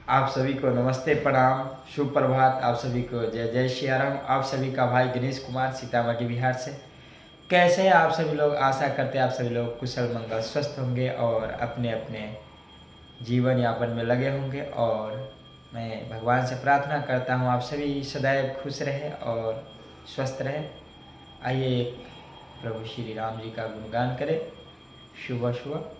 आप सभी को नमस्ते प्रणाम शुभ प्रभात। आप सभी को जय जय श्री राम। आप सभी का भाई गणेश कुमार सीतामढ़ी बिहार से। कैसे हैं आप सभी लोग? आशा करते हैं आप सभी लोग कुशल मंगल स्वस्थ होंगे और अपने अपने जीवन यापन में लगे होंगे। और मैं भगवान से प्रार्थना करता हूँ आप सभी सदैव खुश रहे और स्वस्थ रहे। आइए एक प्रभु श्री राम जी का गुणगान करें। शुभ शुभ।